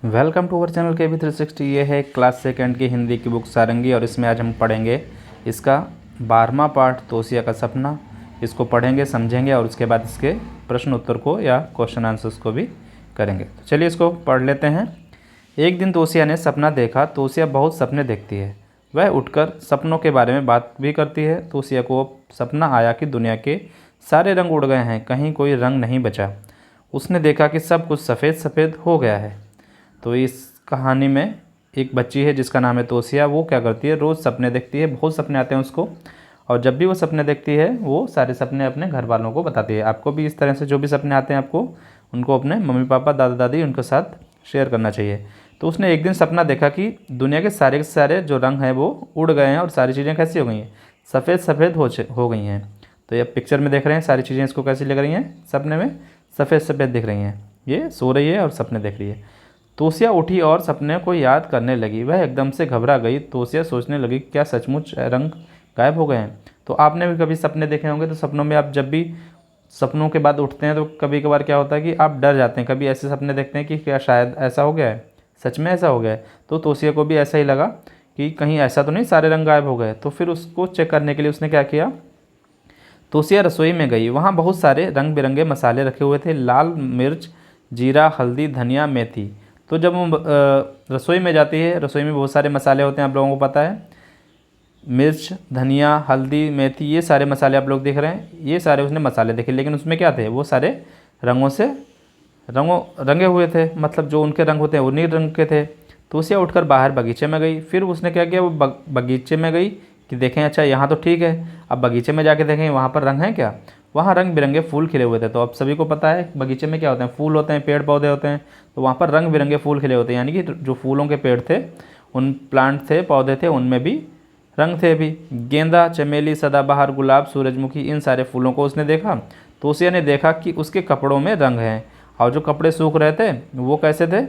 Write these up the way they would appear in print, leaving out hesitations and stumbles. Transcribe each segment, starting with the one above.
Welcome to our channel KB360। ये है class second की हिंदी की बुक सारंगी और इसमें आज हम पढ़ेंगे इसका 12वां पार्ट तोसिया का सपना। इसको पढ़ेंगे, समझेंगे और उसके बाद इसके प्रश्न उत्तर को या क्वेश्चन आंसर्स को भी करेंगे। तो चलिए इसको पढ़ लेते हैं। एक दिन तोसिया ने सपना देखा। तोसिया बहुत सपने देखती है। वह उठकर सपनों के बारे में बात भी करती है। तोसिया को सपना आया कि दुनिया के सारे रंग उड़ गए हैं, कहीं कोई रंग नहीं बचा। उसने देखा कि सब कुछ सफ़ेद सफ़ेद हो गया है। तो इस कहानी में एक बच्ची है जिसका नाम है तोसिया। वो क्या करती है, रोज़ सपने देखती है, बहुत सपने आते हैं उसको, और जब भी वो सपने देखती है वो सारे सपने अपने घर वालों को बताती है। आपको भी इस तरह से जो भी सपने आते हैं आपको उनको अपने मम्मी पापा दादा दादी उनके साथ शेयर करना चाहिए। तो उसने एक दिन सपना देखा कि दुनिया के सारे जो रंग हैं वो उड़ गए हैं और सारी चीज़ें कैसी हो गई हैं, सफ़ेद सफ़ेद हो गई हैं। तो ये पिक्चर में देख रहे हैं सारी चीज़ें इसको कैसी लग रही हैं, सपने में सफ़ेद सफ़ेद दिख रही हैं। ये सो रही है और सपने देख रही है। तोसिया उठी और सपने को याद करने लगी। वह एकदम से घबरा गई। तोसिया सोचने लगी, क्या सचमुच रंग गायब हो गए हैं? तो आपने भी कभी सपने देखे होंगे, तो सपनों में आप जब भी सपनों के बाद उठते हैं तो कभी कभार क्या होता है कि आप डर जाते हैं। कभी ऐसे सपने देखते हैं कि क्या शायद ऐसा हो गया है, सच में ऐसा हो गया है। तो तोसिया को भी ऐसा ही लगा कि कहीं ऐसा तो नहीं सारे रंग गायब हो गए। तो फिर उसको चेक करने के लिए उसने क्या किया, तोसिया रसोई में गई। वहाँ बहुत सारे रंग बिरंगे मसाले रखे हुए थे, लाल मिर्च, जीरा, हल्दी, धनिया, मेथी। तो जब वो रसोई में जाती है, रसोई में बहुत सारे मसाले होते हैं, आप लोगों को पता है। मिर्च, धनिया, हल्दी, मेथी, ये सारे मसाले आप लोग देख रहे हैं। ये सारे उसने मसाले देखे, लेकिन उसमें क्या थे, वो सारे रंगों से रंगे हुए थे, मतलब जो उनके रंग होते हैं उन्हीं रंग के थे। तो उसे उठकर बाहर बगीचे में गई। फिर उसने क्या किया, वो बगीचे में गई कि देखें अच्छा यहाँ तो ठीक है। अब बगीचे में जाके देखें वहाँ पर रंग हैं क्या। वहाँ रंग बिरंगे फूल खिले हुए थे। तो अब सभी को पता है बगीचे में क्या होते हैं, फूल होते हैं, पेड़ पौधे होते हैं। तो वहाँ पर रंग बिरंगे फूल खिले होते हैं, यानी कि जो फूलों के पेड़ थे, उन प्लांट थे, पौधे थे, उनमें भी रंग थे भी। गेंदा, चमेली, सदाबहार, गुलाब, सूरजमुखी, इन सारे फूलों को उसने देखा। तो उसे ने देखा कि उसके कपड़ों में रंग हैं, और जो कपड़े सूख रहे थे वो कैसे थे,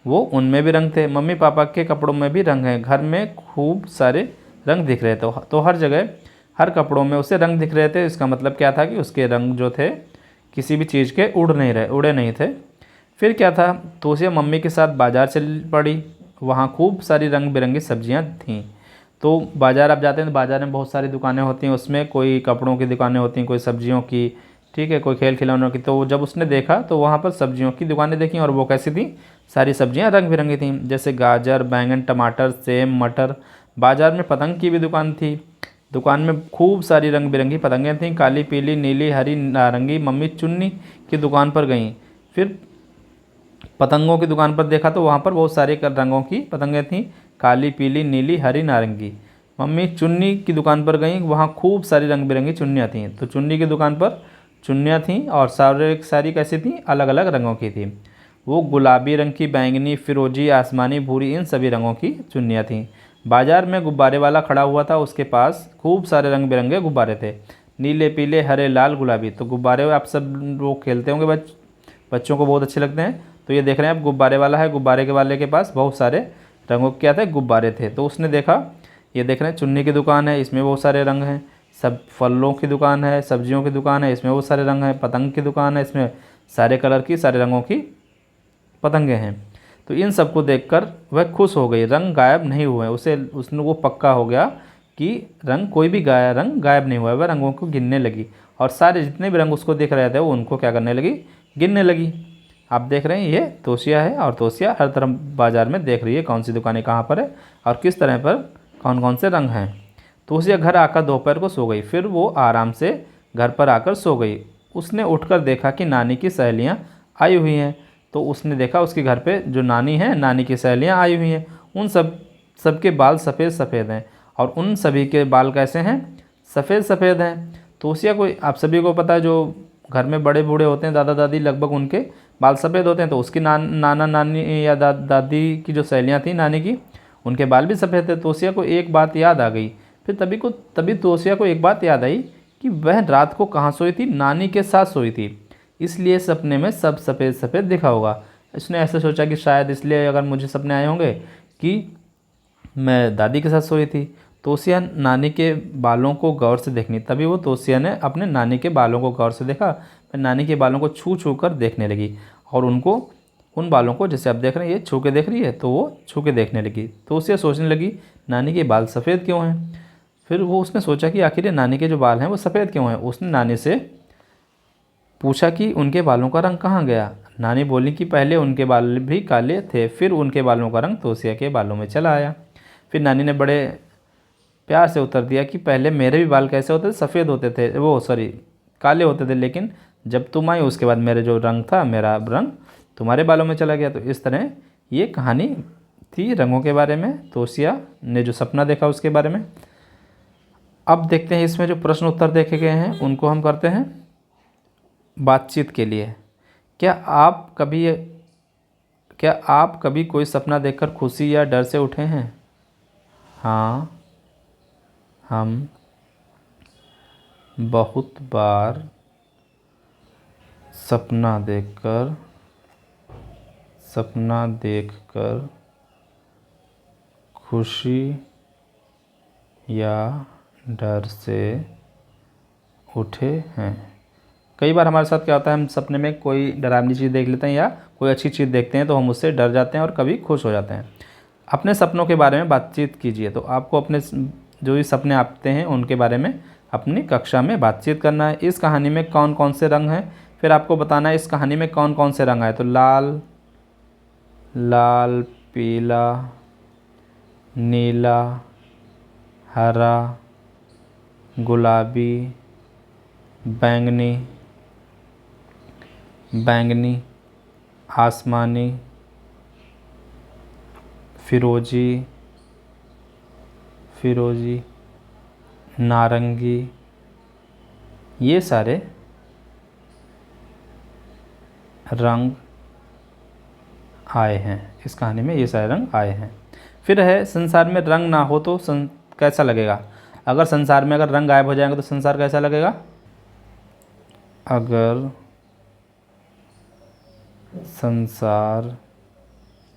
वो उनमें भी रंग थे। मम्मी पापा के कपड़ों में भी रंग हैं। घर में खूब सारे रंग दिख रहे थे। तो हर जगह हर कपड़ों में उसे रंग दिख रहे थे। इसका मतलब क्या था कि उसके रंग जो थे किसी भी चीज़ के उड़े नहीं थे। फिर क्या था, तो उसे मम्मी के साथ बाज़ार चल पड़ी। वहाँ खूब सारी रंग बिरंगी सब्जियाँ थीं। तो बाज़ार आप जाते हैं तो बाज़ार में बहुत सारी दुकानें होती हैं, उसमें कोई कपड़ों की दुकानें होती हैं, कोई सब्जियों की, ठीक है, कोई खेल खिलौनों की। तो जब उसने देखा तो वहाँ पर सब्जियों की दुकानें देखी, और वो कैसी थी, सारी सब्जियाँ रंग बिरंगी थीं, जैसे गाजर, बैंगन, टमाटर, सेम, मटर। बाज़ार में पतंग की भी दुकान थी। दुकान में खूब सारी रंग बिरंगी पतंगें थीं, काली, पीली, नीली, हरी, नारंगी। मम्मी चुन्नी की दुकान पर गईं। फिर पतंगों की दुकान पर देखा तो वहाँ पर बहुत सारे रंगों की पतंगें थीं, काली, पीली, नीली, हरी, नारंगी। मम्मी चुन्नी की दुकान पर गईं। वहाँ खूब सारी रंग बिरंगी चुन्नियाँ थीं। तो चुन्नी की दुकान पर चुन्नियाँ थीं और सारी कैसी थीं, अलग अलग रंगों की थीं। वो गुलाबी रंग की, बैंगनी, फिरोजी, आसमानी, भूरी, इन सभी रंगों की चुन्नियाँ थीं। बाजार में गुब्बारे वाला खड़ा हुआ था। उसके पास खूब सारे रंग बिरंगे गुब्बारे थे, नीले, पीले, हरे, लाल, गुलाबी। तो गुब्बारे आप सब लोग खेलते होंगे, बच्चों को बहुत अच्छे लगते हैं। तो ये देख रहे हैं आप, गुब्बारे वाला है, गुब्बारे के वाले के पास बहुत सारे रंगों के क्या थे, गुब्बारे थे। तो उसने देखा, ये देख रहे हैं चुन्नी की दुकान है, इसमें बहुत सारे रंग हैं। सब फलों की दुकान है, सब्जियों की दुकान है, इसमें बहुत सारे रंग हैं। पतंग की दुकान है, इसमें सारे कलर की, सारे रंगों की पतंगें हैं। तो इन सबको देखकर वह खुश हो गई। रंग गायब नहीं हुए। उसने वो पक्का हो गया कि रंग कोई भी रंग गायब नहीं हुआ। वह रंगों को गिनने लगी, और सारे जितने भी रंग उसको दिख रहे थे वो उनको क्या करने लगी, गिनने लगी। आप देख रहे हैं ये तोसिया है, और तोसिया हर तरफ बाज़ार में देख रही है कौन सी दुकानें कहाँ पर है और किस तरह पर कौन कौन से रंग हैं। तोसिया घर आकर दोपहर को सो गई। फिर वो आराम से घर पर आकर सो गई। उसने उठकर देखा कि नानी की सहेलियाँ आई हुई हैं। तो उसने देखा उसके घर पे जो नानी है, नानी की सहेलियाँ आई हुई हैं। उन सबके बाल सफ़ेद सफ़ेद हैं, और उन सभी के बाल कैसे हैं, सफ़ेद सफ़ेद हैं। तोसिया को, आप सभी को पता है, जो घर में बड़े बूढ़े होते हैं, दादा दादी, लगभग उनके बाल सफ़ेद होते हैं। तो उसकी नाना नानी या दादी की जो सहेलियाँ थी नानी की, उनके बाल भी सफ़ेद थे। तोसिया को एक बात याद आ गई। फिर तभी तोसिया को एक बात याद आई कि वह रात को कहाँ सोई थी, नानी के साथ सोई थी, इसलिए सपने में सब सफ़ेद सफ़ेद दिखा होगा। इसने ऐसे सोचा कि शायद इसलिए अगर मुझे सपने आए होंगे कि मैं दादी के साथ सोई थी। तोसिया नानी के बालों को गौर से देखनी, तभी वो तोसिया ने अपने नानी के बालों को गौर से देखा। फिर नानी के बालों को छू छू कर देखने लगी, और उनको उन बालों को, जैसे आप देख रहे हैं ये छू के देख रही है, तो वो छू के देखने लगी। तो उसे सोचने लगी नानी के बाल सफ़ेद क्यों हैं। फिर वो उसने सोचा कि आखिर ये नानी के जो बाल हैं वो सफ़ेद क्यों हैं। उसने नानी से पूछा कि उनके बालों का रंग कहाँ गया। नानी बोली कि पहले उनके बाल भी काले थे, फिर उनके बालों का रंग तोसिया के बालों में चला आया। फिर नानी ने बड़े प्यार से उत्तर दिया कि पहले मेरे भी बाल कैसे होते थे, सफ़ेद होते थे, वो सॉरी काले होते थे, लेकिन जब तुम आई उसके बाद मेरे जो रंग था, मेरा रंग तुम्हारे बालों में चला गया। तो इस तरह ये कहानी थी रंगों के बारे में, तोसिया ने जो सपना देखा उसके बारे में। अब देखते हैं इसमें जो प्रश्न उत्तर देखे गए हैं उनको हम करते हैं बातचीत के लिए। क्या आप कभी कोई सपना देखकर खुशी या डर से उठे हैं? हाँ, हम बहुत बार सपना देखकर खुशी या डर से उठे हैं। कई बार हमारे साथ क्या होता है, हम सपने में कोई डरावनी चीज़ देख लेते हैं या कोई अच्छी चीज़ देखते हैं तो हम उससे डर जाते हैं और कभी खुश हो जाते हैं। अपने सपनों के बारे में बातचीत कीजिए। तो आपको अपने जो भी सपने आते हैं उनके बारे में अपनी कक्षा में बातचीत करना है। इस कहानी में कौन कौन से रंग हैं, फिर आपको बताना है इस कहानी में कौन कौन से रंग आए। तो लाल, पीला, नीला, हरा, गुलाबी, बैंगनी, आसमानी, फिरोजी, नारंगी, ये सारे रंग आए हैं। इस कहानी में ये सारे रंग आए हैं। फिर है संसार में रंग ना हो तो कैसा लगेगा। अगर संसार में रंग गायब हो जाएंगे तो संसार कैसा लगेगा। अगर संसार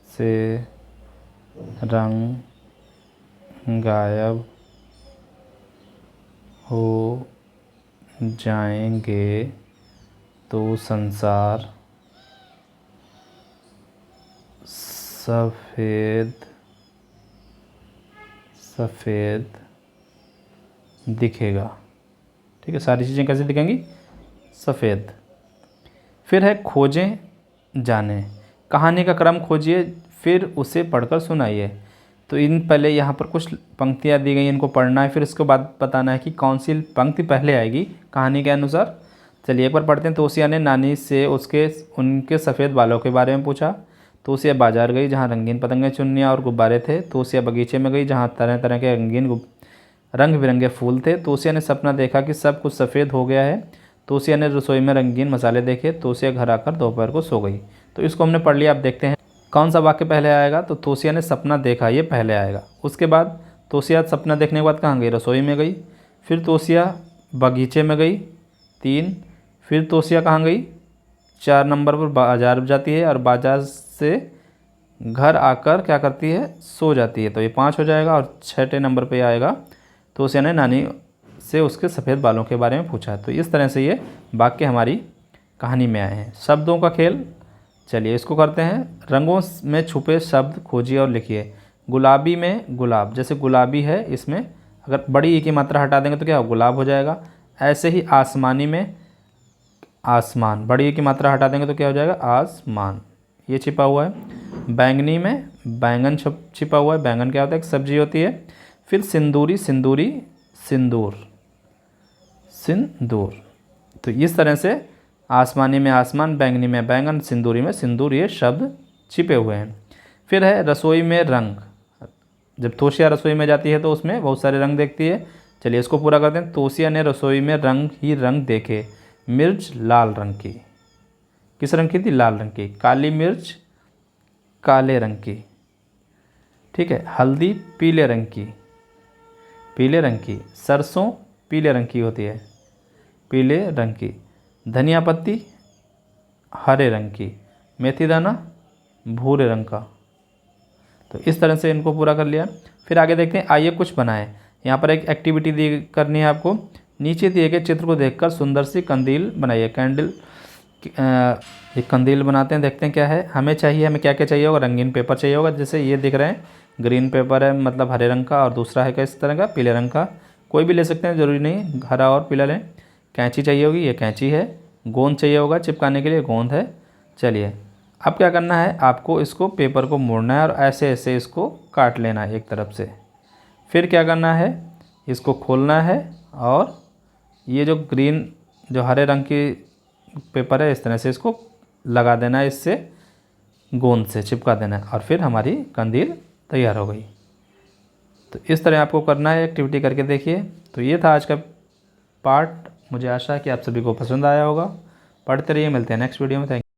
से रंग गायब हो जाएंगे तो संसार सफ़ेद दिखेगा। ठीक है, सारी चीज़ें कैसे दिखेंगी, सफ़ेद। फिर है खोजें जाने। कहानी का क्रम खोजिए फिर उसे पढ़कर सुनाइए। तो पहले यहाँ पर कुछ पंक्तियाँ दी गई, इनको पढ़ना है, फिर इसके बाद बताना है कि कौन सी पंक्ति पहले आएगी कहानी के अनुसार। चलिए एक बार पढ़ते हैं। तोसिया ने नानी से उनके सफ़ेद बालों के बारे में पूछा। तोसिया बाजार गई जहाँ रंगीन पतंगे, चुन्नियाँ और गुब्बारे थे। तोसिया बगीचे में गई जहाँ तरह तरह के रंग बिरंगे फूल थे। तोसिया ने सपना देखा कि सब कुछ सफ़ेद हो गया है। तोसिया ने रसोई में रंगीन मसाले देखे। तोसिया घर आकर दोपहर को सो गई। तो इसको हमने पढ़ लिया। अब देखते हैं कौन सा वाक्य पहले आएगा। तो तोसिया ने सपना देखा, ये पहले आएगा। उसके बाद तोसिया सपना देखने के बाद कहाँ गई, रसोई में गई। फिर तोसिया बगीचे में गई, 3। फिर तोसिया कहाँ गई, 4 नंबर पर बाजार जाती है और बाजार से घर आकर क्या करती है, सो जाती है। तो ये 5 हो जाएगा। और 6 नंबर पे आएगा तोसिया ने नानी से उसके सफ़ेद बालों के बारे में पूछा। तो इस तरह से ये वाक्य हमारी कहानी में आए हैं। शब्दों का खेल, चलिए इसको करते हैं। रंगों में छुपे शब्द खोजिए और लिखिए। गुलाबी में गुलाब, जैसे गुलाबी है, इसमें अगर बड़ी ई की मात्रा हटा देंगे तो क्या गुलाब हो जाएगा। ऐसे ही आसमानी में आसमान, बड़ी ई की मात्रा हटा देंगे तो क्या हो जाएगा, आसमान, ये छिपा हुआ है। बैंगनी में बैंगन छिपा हुआ है। बैंगन क्या होता है, एक सब्जी होती है। फिर सिंदूरी, सिंदूर। तो इस तरह से आसमानी में आसमान, बैंगनी में बैंगन, सिंदूरी में सिंदूर, ये शब्द छिपे हुए हैं। फिर है रसोई में रंग। जब तोसिया रसोई में जाती है तो उसमें बहुत सारे रंग देखती है। चलिए इसको पूरा करते हैं। तोसिया ने रसोई में रंग देखे। मिर्च लाल रंग की, किस रंग की थी, लाल रंग की। काली मिर्च काले रंग की, ठीक है। हल्दी पीले रंग की। सरसों पीले रंग की होती है, पीले रंग की। धनिया पत्ती हरे रंग की। मेथी दाना भूरे रंग का। तो इस तरह से इनको पूरा कर लिया। फिर आगे देखते हैं, आइए कुछ बनाएं। यहाँ पर एक एक्टिविटी दी करनी है आपको। नीचे दिए गए चित्र को देखकर सुंदर सी कंदील बनाइए। कैंडल एक कंदील बनाते हैं, देखते हैं क्या है। हमें क्या क्या चाहिए होगा, रंगीन पेपर चाहिए होगा, जैसे ये दिख रहे हैं ग्रीन पेपर है मतलब हरे रंग का, और दूसरा है किस तरह का, पीले रंग का। कोई भी ले सकते हैं, ज़रूरी नहीं हरा और पीला लें। कैंची चाहिए होगी, ये कैंची है। गोंद चाहिए होगा चिपकाने के लिए, गोंद है। चलिए अब क्या करना है, आपको इसको पेपर को मोड़ना है और ऐसे ऐसे इसको काट लेना है एक तरफ से। फिर क्या करना है, इसको खोलना है और ये जो हरे रंग की पेपर है इस तरह से इसको लगा देना है, इससे गोंद से चिपका देना है, और फिर हमारी कंदील तैयार हो गई। तो इस तरह आपको करना है, एक्टिविटी करके देखिए। तो ये था आज का पार्ट, मुझे आशा है कि आप सभी को पसंद आया होगा। पढ़ते रहिए, मिलते हैं नेक्स्ट वीडियो में। थैंक